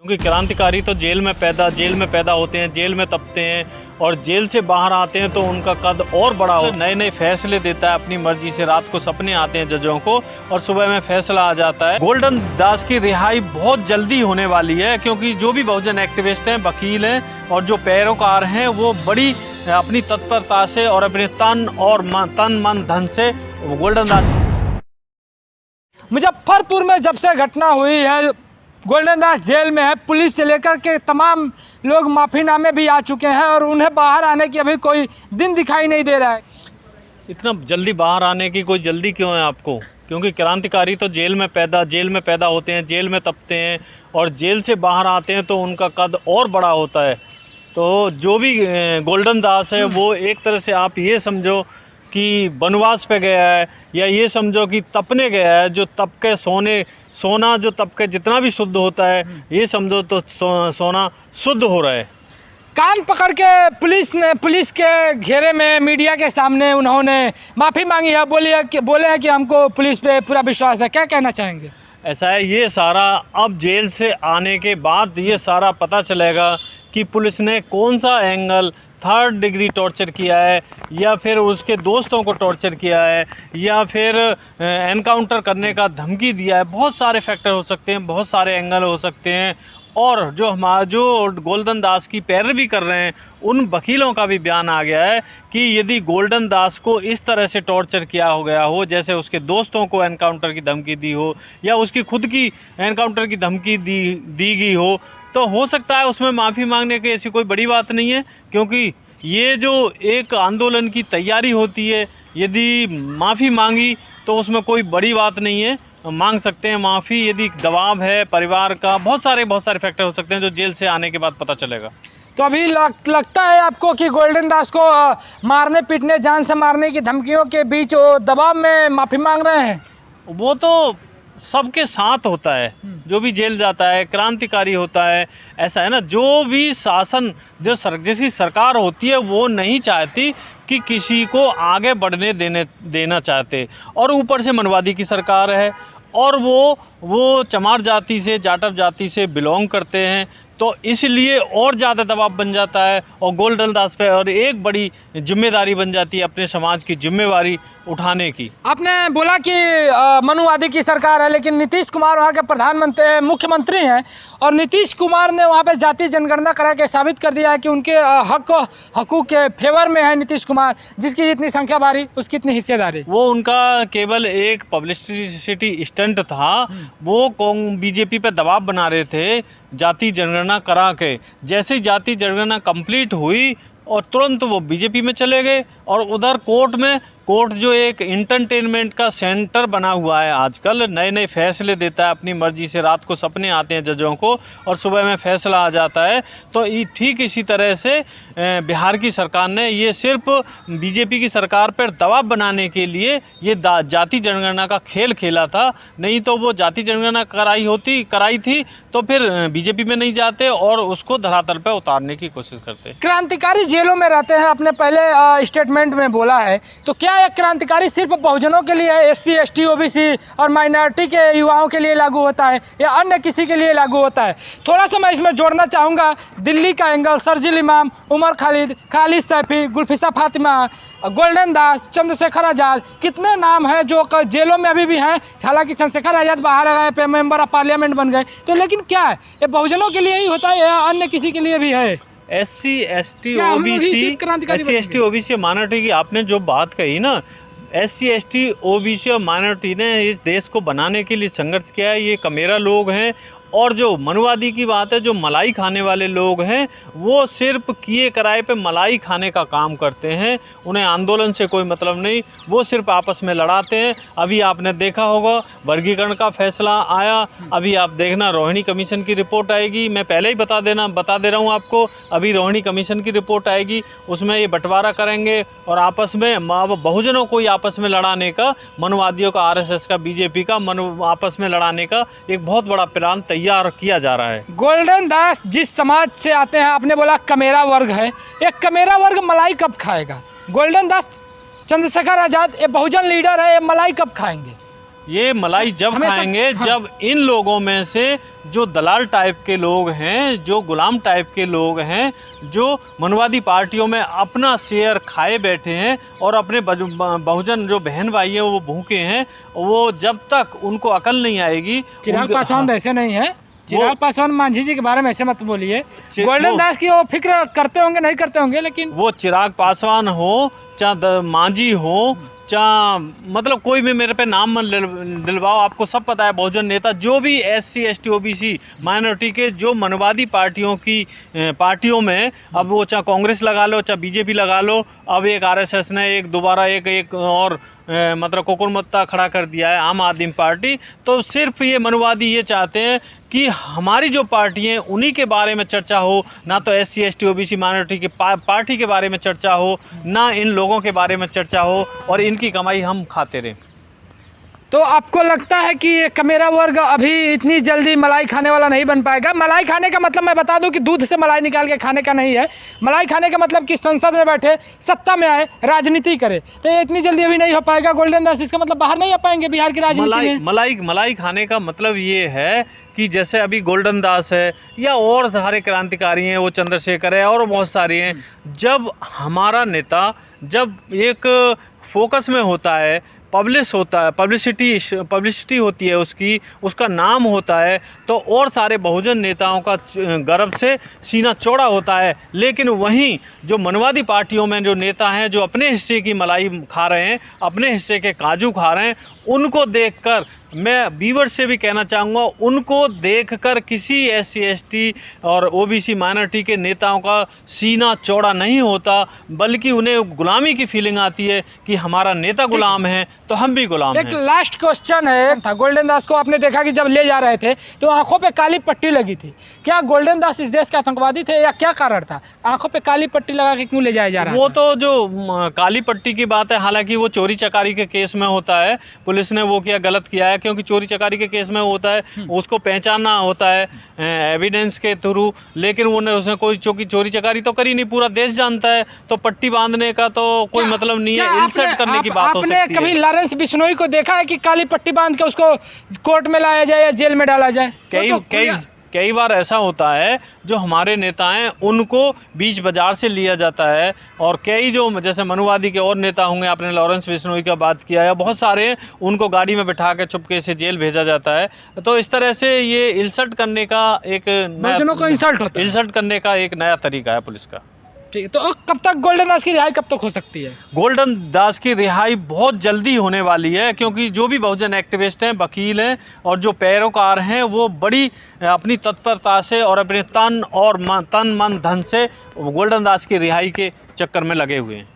क्योंकि क्रांतिकारी तो जेल में पैदा होते हैं, जेल में तपते हैं और जेल से बाहर आते हैं तो उनका कद और बड़ा हो, नए नए फैसले देता है अपनी मर्जी से। रात को सपने आते हैं जजों को और सुबह में फैसला आ जाता है। गोल्डन दास की रिहाई बहुत जल्दी होने वाली है, क्योंकि जो भी बहुजन एक्टिविस्ट हैं, वकील हैं और जो पैरोकार हैं, वो बड़ी अपनी तत्परता से और अपने तन मन धन से गोल्डन दास। मुजफ्फरपुर में जब से घटना हुई है, गोल्डन दास जेल में है। पुलिस से लेकर के तमाम लोग माफ़ीनामे भी आ चुके हैं और उन्हें बाहर आने की अभी कोई दिन दिखाई नहीं दे रहा है। इतना जल्दी बाहर आने की कोई जल्दी क्यों है आपको? क्योंकि क्रांतिकारी तो जेल में पैदा होते हैं, जेल में तपते हैं और जेल से बाहर आते हैं तो उनका कद और बड़ा होता है। तो जो भी गोल्डन दास है वो एक तरह से आप ये समझो कि वनवास पे गया है, या ये समझो कि तपने गया है। जो तप के सोना जो तप के जितना भी शुद्ध होता है, ये समझो तो सोना शुद्ध हो रहा है। कान पकड़ के पुलिस के घेरे में मीडिया के सामने उन्होंने माफ़ी मांगी है। बोले हैं कि हमको पुलिस पे पूरा विश्वास है। क्या कहना चाहेंगे? ऐसा है, ये सारा अब जेल से आने के बाद ये सारा पता चलेगा कि पुलिस ने कौन सा एंगल 3rd डिग्री टॉर्चर किया है, या फिर उसके दोस्तों को टॉर्चर किया है, या फिर एनकाउंटर करने का धमकी दिया है। बहुत सारे फैक्टर हो सकते हैं, बहुत सारे एंगल हो सकते हैं। और जो गोल्डन दास की पैरवी कर रहे हैं, उन वकीलों का भी बयान आ गया है कि यदि गोल्डन दास को इस तरह से टॉर्चर किया हो गया हो, जैसे उसके दोस्तों को एनकाउंटर की धमकी दी हो या उसकी खुद की एनकाउंटर की धमकी दी गई हो सकता है उसमें माफ़ी मांगने की ऐसी कोई बड़ी बात नहीं है। क्योंकि ये जो एक आंदोलन की तैयारी होती है, यदि माफ़ी मांगी तो उसमें कोई बड़ी बात नहीं है, मांग सकते हैं माफ़ी। यदि दबाव है परिवार का, बहुत सारे फैक्टर हो सकते हैं जो जेल से आने के बाद पता चलेगा। तो अभी लगता है आपको कि गोल्डन दास को मारने पीटने, जान से मारने की धमकियों के बीच वो दबाव में माफ़ी मांग रहे हैं? वो तो सबके साथ होता है, जो भी जेल जाता है क्रांतिकारी होता है। ऐसा है ना, जो भी शासन जिसकी सरकार होती है वो नहीं चाहती कि किसी को आगे बढ़ने देना चाहते, और ऊपर से मनवादी की सरकार है और वो चमार जाति से, जाटव जाति से बिलोंग करते हैं, तो इसलिए और ज़्यादा दबाव बन जाता है और गोल्डन दास पे और एक बड़ी जिम्मेदारी बन जाती है अपने समाज की जिम्मेवारी उठाने की। आपने बोला कि मनुवादी की सरकार है, लेकिन नीतीश कुमार वहाँ के मुख्यमंत्री हैं और नीतीश कुमार ने वहाँ पे जाति जनगणना करा के साबित कर दिया है कि उनके हकूक़ के फेवर में है नीतीश कुमार। जिसकी जितनी संख्या बारी उसकी इतनी हिस्सेदारी। वो उनका केवल एक पब्लिसिटी स्टंट था। वो बीजेपी पे दबाव बना रहे थे जाति जनगणना करा के। जैसे ही जाति जनगणना कंप्लीट हुई और तुरंत वो बीजेपी में चले गए, और उधर कोर्ट जो एक एंटरटेनमेंट का सेंटर बना हुआ है आजकल, नए नए फैसले देता है अपनी मर्जी से। रात को सपने आते हैं जजों को और सुबह में फैसला आ जाता है। तो ठीक इसी तरह से बिहार की सरकार ने ये सिर्फ बीजेपी की सरकार पर दबाव बनाने के लिए ये जाति जनगणना का खेल खेला था। नहीं तो वो जाति जनगणना कराई थी तो फिर बीजेपी में नहीं जाते और उसको धरातल पर उतारने की कोशिश करते। क्रांतिकारी जेलों में रहते हैं, आपने पहले स्टेटमेंट में बोला है। तो क्या एक क्रांतिकारी सिर्फ बहुजनों के लिए, SC ST OBC और माइनॉरिटी के युवाओं के लिए लागू होता है या अन्य किसी के लिए लागू होता है? थोड़ा सा मैं इसमें जोड़ना चाहूँगा दिल्ली का एंगल। शर्जील इमाम, उमर खालिद सैफी, गुलफिसा फातिमा, गोल्डन दास, चंद्रशेखर आज़ाद, कितने नाम हैं जो जेलों में अभी भी हैं। हालांकि चंद्रशेखर आज़ाद बाहर आ गए, मेंबर ऑफ पार्लियामेंट बन गए। तो लेकिन क्या है, ये बहुजनों के लिए ही होता है या अन्य किसी के लिए भी है? SC ST OBC माइनॉरिटी की आपने जो बात कही ना, SC ST OBC और माइनॉरिटी ने इस देश को बनाने के लिए संघर्ष किया है। ये कमेरा लोग हैं। और जो मनुवादी की बात है, जो मलाई खाने वाले लोग हैं, वो सिर्फ किए कराए पे मलाई खाने का काम करते हैं। उन्हें आंदोलन से कोई मतलब नहीं, वो सिर्फ आपस में लड़ाते हैं। अभी आपने देखा होगा वर्गीकरण का फैसला आया, अभी आप देखना रोहिणी कमीशन की रिपोर्ट आएगी। मैं पहले ही बता दे रहा हूँ आपको, अभी रोहिणी कमीशन की रिपोर्ट आएगी, उसमें ये बंटवारा करेंगे और आपस में बहुजनों को ही आपस में लड़ाने का, मनुवादियों का, RSS का, बीजेपी का आपस में लड़ाने का एक बहुत बड़ा प्लान तैयार किया जा रहा है। गोल्डन दास जिस समाज से आते हैं, आपने बोला कमेरा वर्ग है, एक कमेरा वर्ग मलाई कब खाएगा? गोल्डन दास, चंद्रशेखर आज़ाद ये बहुजन लीडर है, ये मलाई कब खाएंगे? ये मलाई जब हमेशा- खाएंगे हाँ। जब इन लोगों में से जो दलाल टाइप के लोग हैं, जो गुलाम टाइप के लोग हैं, जो मनवादी पार्टियों में अपना शेयर खाए बैठे हैं और अपने बहुजन जो बहन भाई हैं वो भूखे हैं, वो जब तक उनको अकल नहीं आएगी। चिराग पासवान वैसे नहीं है। चिराग पासवान मांझी जी के बारे में ऐसे मत बोलिए। गोल्डन दास की वो फिक्र करते होंगे, नहीं करते होंगे, लेकिन वो चिराग पासवान हो चाहे मांझी हो चाहे मतलब कोई भी मेरे पे नाम मत दिलवाओ, आपको सब पता है बहुजन नेता जो भी SC ST OBC माइनॉरिटी के जो मनवादी पार्टियों में, अब वो चाहे कांग्रेस लगा लो चाहे BJP लगा लो, अब एक RSS ने एक दोबारा एक और मतलब कोकुरमुत्ता खड़ा कर दिया है आम आदमी पार्टी। तो सिर्फ ये मनवादी ये चाहते हैं कि हमारी जो पार्टी हैं उन्हीं के बारे में चर्चा हो, ना तो SC ST OBC माइनॉरिटी की पार्टी के बारे में चर्चा हो, ना इन लोगों के बारे में चर्चा हो, और इनकी कमाई हम खाते रहें। तो आपको लगता है कि ये कमेरा वर्ग अभी इतनी जल्दी मलाई खाने वाला नहीं बन पाएगा? मलाई खाने का मतलब मैं बता दूं कि दूध से मलाई निकाल के खाने का नहीं है। मलाई खाने का मतलब कि संसद में बैठे, सत्ता में आए, राजनीति करे। तो ये इतनी जल्दी अभी नहीं हो पाएगा। गोल्डन दास इसका मतलब बाहर नहीं आ पाएंगे बिहार की राजनीति में। मलाई खाने का मतलब ये है कि जैसे अभी गोल्डन दास है या और सारे क्रांतिकारी हैं, वो चंद्रशेखर है और बहुत सारे हैं, जब हमारा नेता जब एक फोकस में होता है, पब्लिसिटी होती है उसका नाम होता है, तो और सारे बहुजन नेताओं का गर्व से सीना चौड़ा होता है। लेकिन वहीं जो मनवादी पार्टियों में जो नेता हैं, जो अपने हिस्से की मलाई खा रहे हैं, अपने हिस्से के काजू खा रहे हैं, उनको देखकर मैं व्यूअर्स से भी कहना चाहूँगा, उनको देखकर किसी SC ST और OBC माइनॉरिटी के नेताओं का सीना चौड़ा नहीं होता, बल्कि उन्हें गुलामी की फीलिंग आती है कि हमारा नेता गुलाम है तो हम भी गुलाम हैं। एक लास्ट क्वेश्चन है था, गोल्डन दास को आपने देखा कि जब ले जा रहे थे तो आंखों पे काली पट्टी लगी थी। क्या गोल्डन दास इस देश के आतंकवादी थे या क्या कारण था? आंखों पे काली पट्टी लगा के क्यों ले जाया जा रहा है? वो तो जो काली पट्टी की बात है, हालांकि वो चोरी चकारी के केस में होता है, पुलिस ने वो किया गलत किया है, क्योंकि चोरी चकारी के केस में होता है, उसको पहचानना होता है एविडेंस के थ्रू। लेकिन उसने कोई चोरी चकारी तो करी नहीं, पूरा देश जानता है, तो पट्टी बांधने का तो कोई मतलब नहीं है, इंसल्ट करने की बात हो सकती है। आपने कभी लॉरेंस बिश्नोई को देखा है कि काली पट्टी बांध के उसको कोर्ट में लाया जाए या जेल में डाला जाए? कई बार ऐसा होता है, जो हमारे नेता हैं उनको बीच बाजार से लिया जाता है, और कई जो जैसे मनुवादी के और नेता होंगे, आपने लॉरेंस बिश्नोई का बात किया है, बहुत सारे उनको गाड़ी में बिठा के चुपके से जेल भेजा जाता है। तो इस तरह से ये इंसल्ट करने का इंसल्ट करने का एक नया तरीका है पुलिस का। ठीक है, तो कब तक गोल्डन दास की रिहाई कब तक हो सकती है? गोल्डन दास की रिहाई बहुत जल्दी होने वाली है, क्योंकि जो भी बहुजन एक्टिविस्ट हैं, वकील हैं और जो पैरोकार हैं, वो बड़ी अपनी तत्परता से और अपने तन मन धन से गोल्डन दास की रिहाई के चक्कर में लगे हुए हैं।